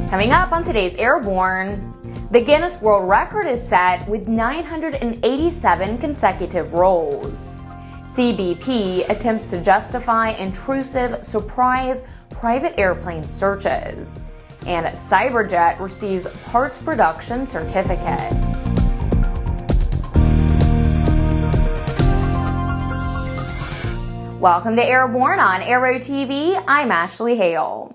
Coming up on today's Airborne, the Guinness World Record is set with 987 consecutive rolls. CBP attempts to justify intrusive surprise private airplane searches. And SyberJet receives parts production certificate. Welcome to Airborne on Aero-TV. I'm Ashley Hale.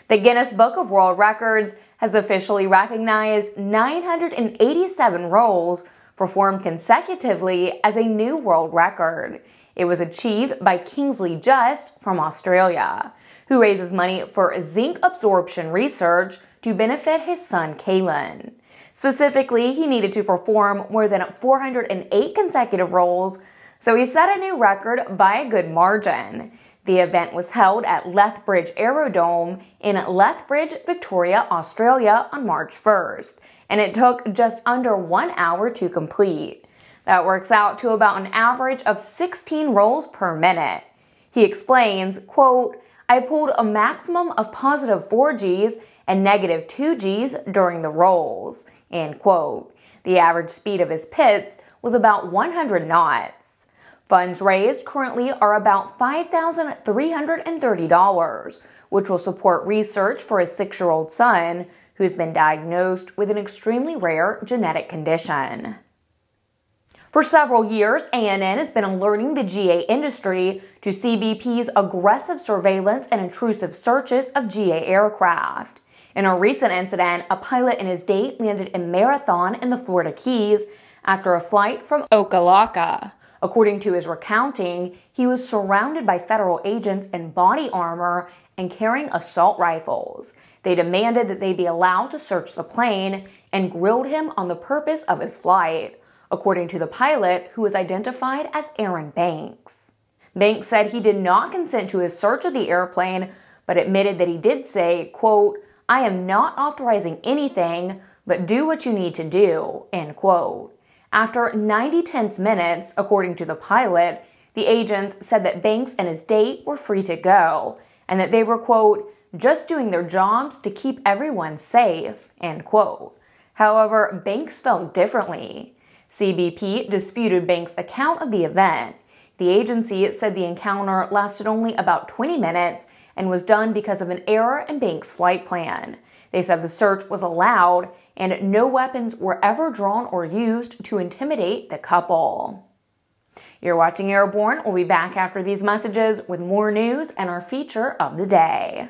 The Guinness Book of World Records has officially recognized 987 rolls performed consecutively as a new world record. It was achieved by Kingsley Just from Australia, who raises money for zinc absorption research to benefit his son Kaelan. Specifically, he needed to perform more than 408 consecutive rolls, so he set a new record by a good margin. The event was held at Lethbridge Aerodrome in Lethbridge, Victoria, Australia on March 1st, and it took just under 1 hour to complete. That works out to about an average of 16 rolls per minute. He explains, quote, "I pulled a maximum of positive 4 Gs and negative 2 Gs during the rolls," end quote. The average speed of his pits was about 100 knots. Funds raised currently are about $5,330, which will support research for his 6-year-old son, who's been diagnosed with an extremely rare genetic condition. For several years, ANN has been alerting the GA industry to CBP's aggressive surveillance and intrusive searches of GA aircraft. In a recent incident, a pilot and his date landed in Marathon in the Florida Keys after a flight from Opa-Locka. According to his recounting, he was surrounded by federal agents in body armor and carrying assault rifles. They demanded that they be allowed to search the plane and grilled him on the purpose of his flight, according to the pilot, who was identified as Aaron Banks. Banks said he did not consent to his search of the airplane, but admitted that he did say, quote, "I am not authorizing anything, but do what you need to do," end quote. After 90 tense minutes, according to the pilot, the agents said that Banks and his date were free to go, and that they were, quote, "just doing their jobs to keep everyone safe," end quote. However, Banks felt differently. CBP disputed Banks' account of the event. The agency said the encounter lasted only about 20 minutes and was done because of an error in Banks' flight plan. They said the search was allowed and no weapons were ever drawn or used to intimidate the couple. You're watching Airborne. We'll be back after these messages with more news and our feature of the day.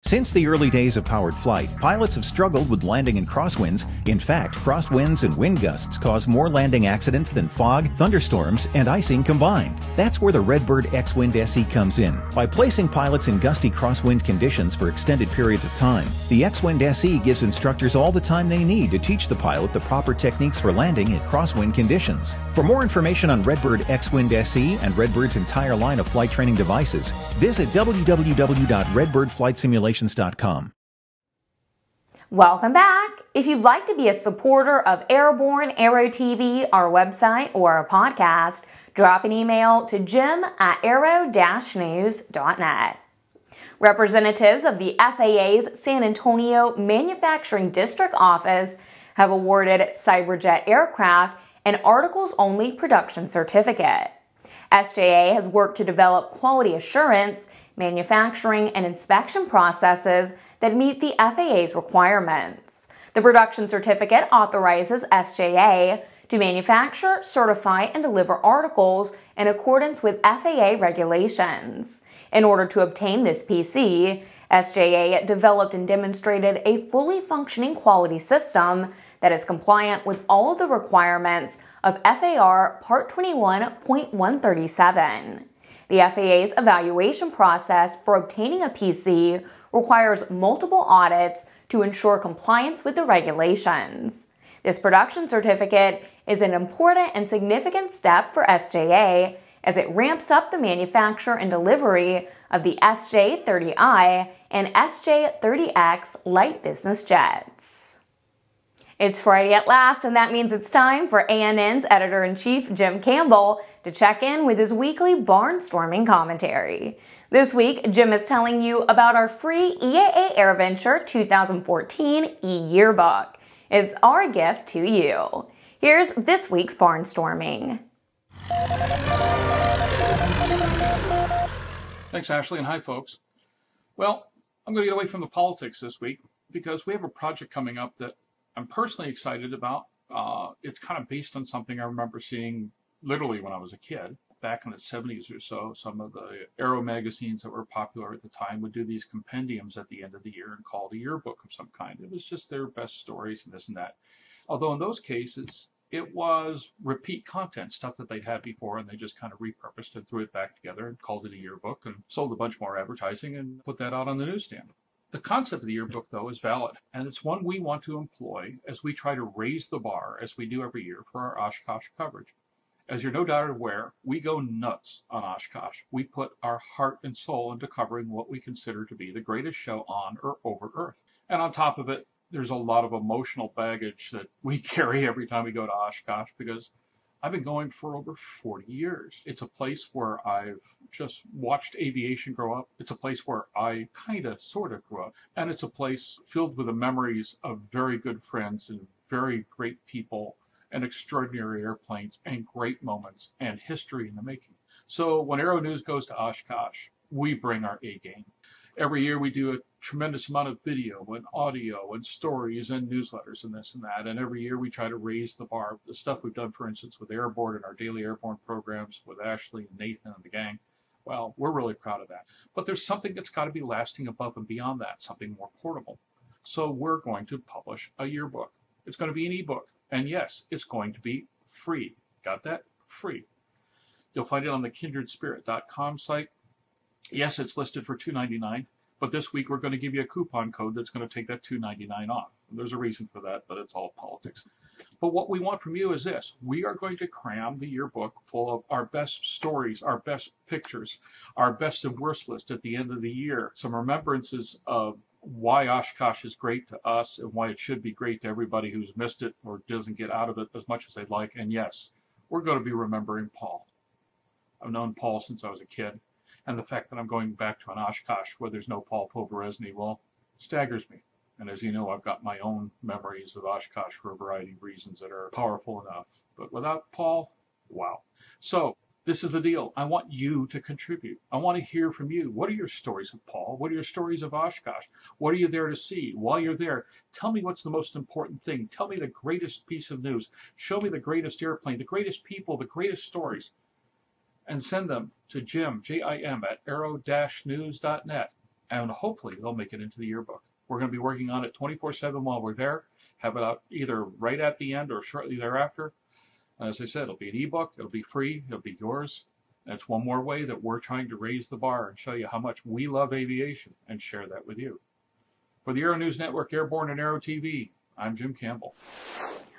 Since the early days of powered flight, pilots have struggled with landing in crosswinds. In fact, crosswinds and wind gusts cause more landing accidents than fog, thunderstorms, and icing combined. That's where the Redbird X-Wind SE comes in. By placing pilots in gusty crosswind conditions for extended periods of time, the X-Wind SE gives instructors all the time they need to teach the pilot the proper techniques for landing in crosswind conditions. For more information on Redbird X-Wind SE and Redbird's entire line of flight training devices, visit www.redbirdflightsimulations.com. Welcome back. If you'd like to be a supporter of Airborne, Aero-TV, our website, or our podcast, drop an email to jim@aero-news.net. Representatives of the FAA's San Antonio Manufacturing District Office have awarded SyberJet Aircraft an Articles-Only production certificate. SJA has worked to develop quality assurance, manufacturing, and inspection processes that meet the FAA's requirements. The production certificate authorizes SJA to manufacture, certify, and deliver articles in accordance with FAA regulations. In order to obtain this PC, SJA developed and demonstrated a fully functioning quality system that is compliant with all of the requirements of FAR Part 21.137. The FAA's evaluation process for obtaining a PC requires multiple audits to ensure compliance with the regulations. This production certificate is an important and significant step for SJA as it ramps up the manufacture and delivery of the SJ-30I and SJ-30X light business jets. It's Friday at last, and that means it's time for ANN's Editor-in-Chief Jim Campbell to check in with his weekly barnstorming commentary. This week, Jim is telling you about our free EAA AirVenture 2014 e-yearbook. It's our gift to you. Here's this week's barnstorming. Thanks, Ashley, and hi, folks. Well, I'm going to get away from the politics this week because we have a project coming up that I'm personally excited about. It's kind of based on something I remember seeing literally when I was a kid. Back in the 70s or so, some of the aero magazines that were popular at the time would do these compendiums at the end of the year and call it a yearbook of some kind. It was just their best stories and this and that. Although in those cases, it was repeat content, stuff that they'd had before, and they just kind of repurposed and threw it back together and called it a yearbook and sold a bunch more advertising and put that out on the newsstand. The concept of the yearbook, though, is valid, and it's one we want to employ as we try to raise the bar, as we do every year, for our Oshkosh coverage. As you're no doubt aware, we go nuts on Oshkosh. We put our heart and soul into covering what we consider to be the greatest show on or over Earth. And on top of it, there's a lot of emotional baggage that we carry every time we go to Oshkosh because I've been going for over 40 years. It's a place where I've just watched aviation grow up. It's a place where I kind of sort of grew up. And it's a place filled with the memories of very good friends and very great people and extraordinary airplanes and great moments and history in the making. So when Aero-News goes to Oshkosh, we bring our A game. Every year we do a tremendous amount of video and audio and stories and newsletters and this and that. And every year we try to raise the bar. The stuff we've done, for instance, with Airborne and our daily Airborne programs with Ashley and Nathan and the gang, well, we're really proud of that. But there's something that's got to be lasting above and beyond that, something more portable. So we're going to publish a yearbook. It's going to be an ebook. And yes, it's going to be free. Got that? Free. You'll find it on the kindredspirit.com site. Yes, it's listed for $2.99, but this week we're going to give you a coupon code that's going to take that $2.99 off. There's a reason for that, but it's all politics. But what we want from you is this. We are going to cram the yearbook full of our best stories, our best pictures, our best and worst list at the end of the year, some remembrances of why Oshkosh is great to us and why it should be great to everybody who's missed it or doesn't get out of it as much as they'd like. And yes, we're going to be remembering Paul. I've known Paul since I was a kid. And the fact that I'm going back to an Oshkosh where there's no Paul Poberezny, well, staggers me. And as you know, I've got my own memories of Oshkosh for a variety of reasons that are powerful enough. But without Paul, wow. So this is the deal. I want you to contribute. I want to hear from you. What are your stories of Paul? What are your stories of Oshkosh? What are you there to see? While you're there, tell me what's the most important thing. Tell me the greatest piece of news. Show me the greatest airplane, the greatest people, the greatest stories. And send them to Jim, J-I-M, at aero-news.net. And hopefully they'll make it into the yearbook. We're going to be working on it 24/7 while we're there. Have it out either right at the end or shortly thereafter. And as I said, it'll be an ebook. It'll be free. It'll be yours. And it's one more way that we're trying to raise the bar and show you how much we love aviation and share that with you. For the Aero-News Network, Airborne and Aero-TV, I'm Jim Campbell.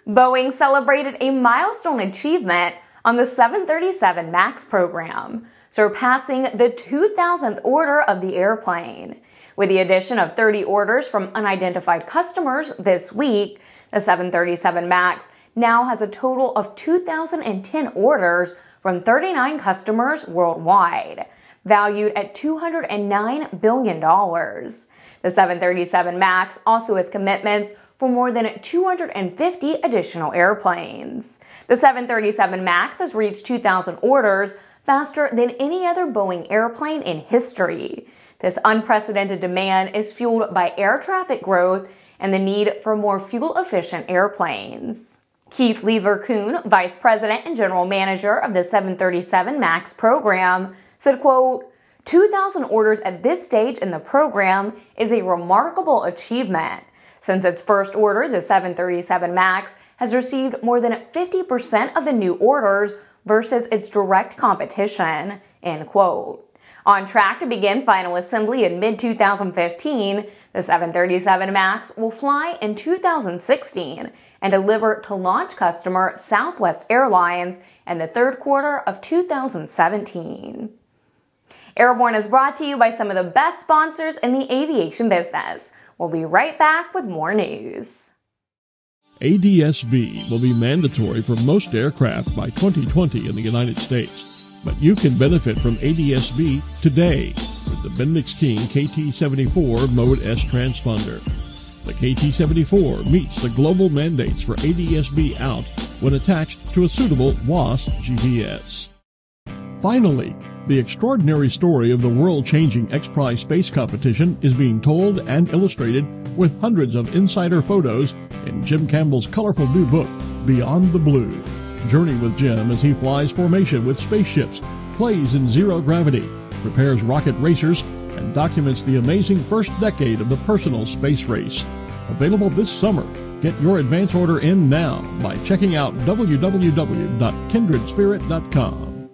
Boeing celebrated a milestone achievement on the 737 MAX program, surpassing the 2,000th order of the airplane. With the addition of 30 orders from unidentified customers this week, the 737 MAX now has a total of 2,010 orders from 39 customers worldwide, valued at $209 billion. The 737 MAX also has commitments for more than 250 additional airplanes. The 737 MAX has reached 2,000 orders faster than any other Boeing airplane in history. This unprecedented demand is fueled by air traffic growth and the need for more fuel-efficient airplanes. Keith Lever-Kuhn, Vice President and General Manager of the 737 MAX program, said, quote, 2,000 orders at this stage in the program is a remarkable achievement. Since its first order, the 737 MAX has received more than 50% of the new orders versus its direct competition, end quote. On track to begin final assembly in mid-2015, the 737 MAX will fly in 2016 and deliver to launch customer Southwest Airlines in the third quarter of 2017. Airborne is brought to you by some of the best sponsors in the aviation business. We'll be right back with more news. ADS-B will be mandatory for most aircraft by 2020 in the United States, but you can benefit from ADS-B today. the Bendix King KT-74 Mode S transponder. The KT-74 meets the global mandates for ADS-B out when attached to a suitable WAAS GPS. Finally, the extraordinary story of the world-changing X-Prize space competition is being told and illustrated with hundreds of insider photos in Jim Campbell's colorful new book, Beyond the Blue. Journey with Jim as he flies formation with spaceships, plays in zero gravity, prepares rocket racers, and documents the amazing first decade of the personal space race. Available this summer. Get your advance order in now by checking out www.kindredspirit.com.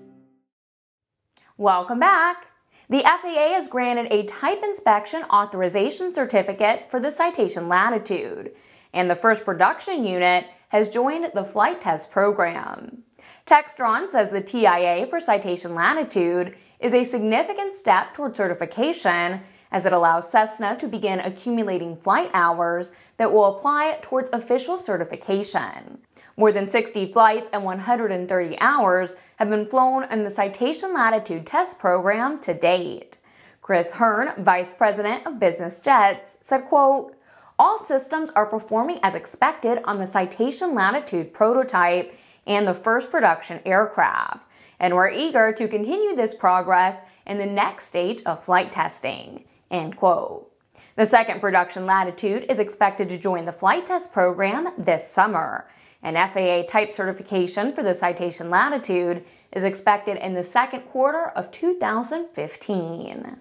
Welcome back. The FAA has granted a Type Inspection Authorization Certificate for the Citation Latitude, and the first production unit has joined the flight test program. Textron says the TIA for Citation Latitude is a significant step toward certification as it allows Cessna to begin accumulating flight hours that will apply towards official certification. More than 60 flights and 130 hours have been flown in the Citation Latitude test program to date. Chris Hearn, Vice President of Business Jets, said, quote, "All systems are performing as expected on the Citation Latitude prototype and the first production aircraft, and we're eager to continue this progress in the next stage of flight testing," end quote. The second production Latitude is expected to join the flight test program this summer, and FAA type certification for the Citation Latitude is expected in the second quarter of 2015.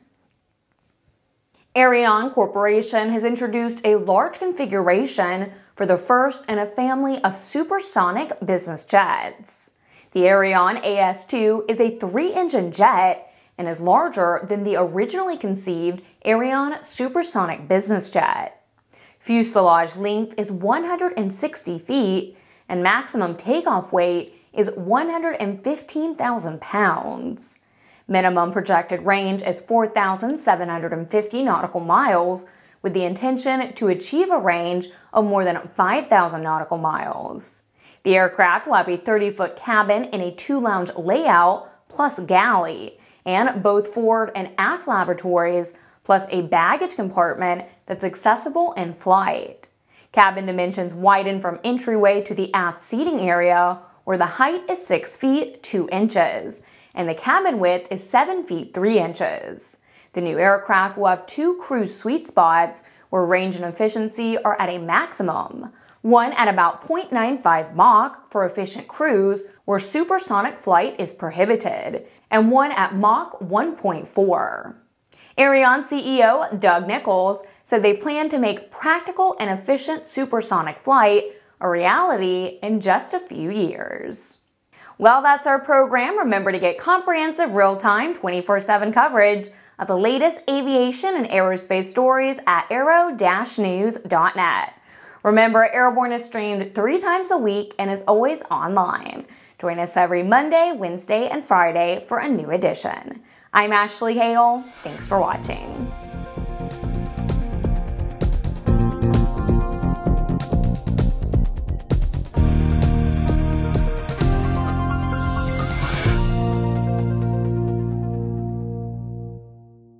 Aerion Corporation has introduced a large configuration for the first in a family of supersonic business jets. The Erion AS2 is a 3-engine jet and is larger than the originally conceived Aerion supersonic business jet. Fuselage length is 160 feet and maximum takeoff weight is 115,000 pounds. Minimum projected range is 4,750 nautical miles, with the intention to achieve a range of more than 5,000 nautical miles. The aircraft will have a 30-foot cabin in a 2-lounge layout plus galley, and both forward and aft lavatories, plus a baggage compartment that's accessible in flight. Cabin dimensions widen from entryway to the aft seating area, where the height is 6 feet 2 inches, and the cabin width is 7 feet 3 inches. The new aircraft will have 2 cruise sweet spots where range and efficiency are at a maximum. One at about 0.95 Mach for efficient cruise, where supersonic flight is prohibited, and one at Mach 1.4. Aerion CEO Doug Nichols said they plan to make practical and efficient supersonic flight a reality in just a few years. Well, that's our program. Remember to get comprehensive, real-time, 24/7 coverage of the latest aviation and aerospace stories at aero-news.net. Remember, Airborne is streamed 3 times a week and is always online. Join us every Monday, Wednesday, and Friday for a new edition. I'm Ashley Hale. Thanks for watching.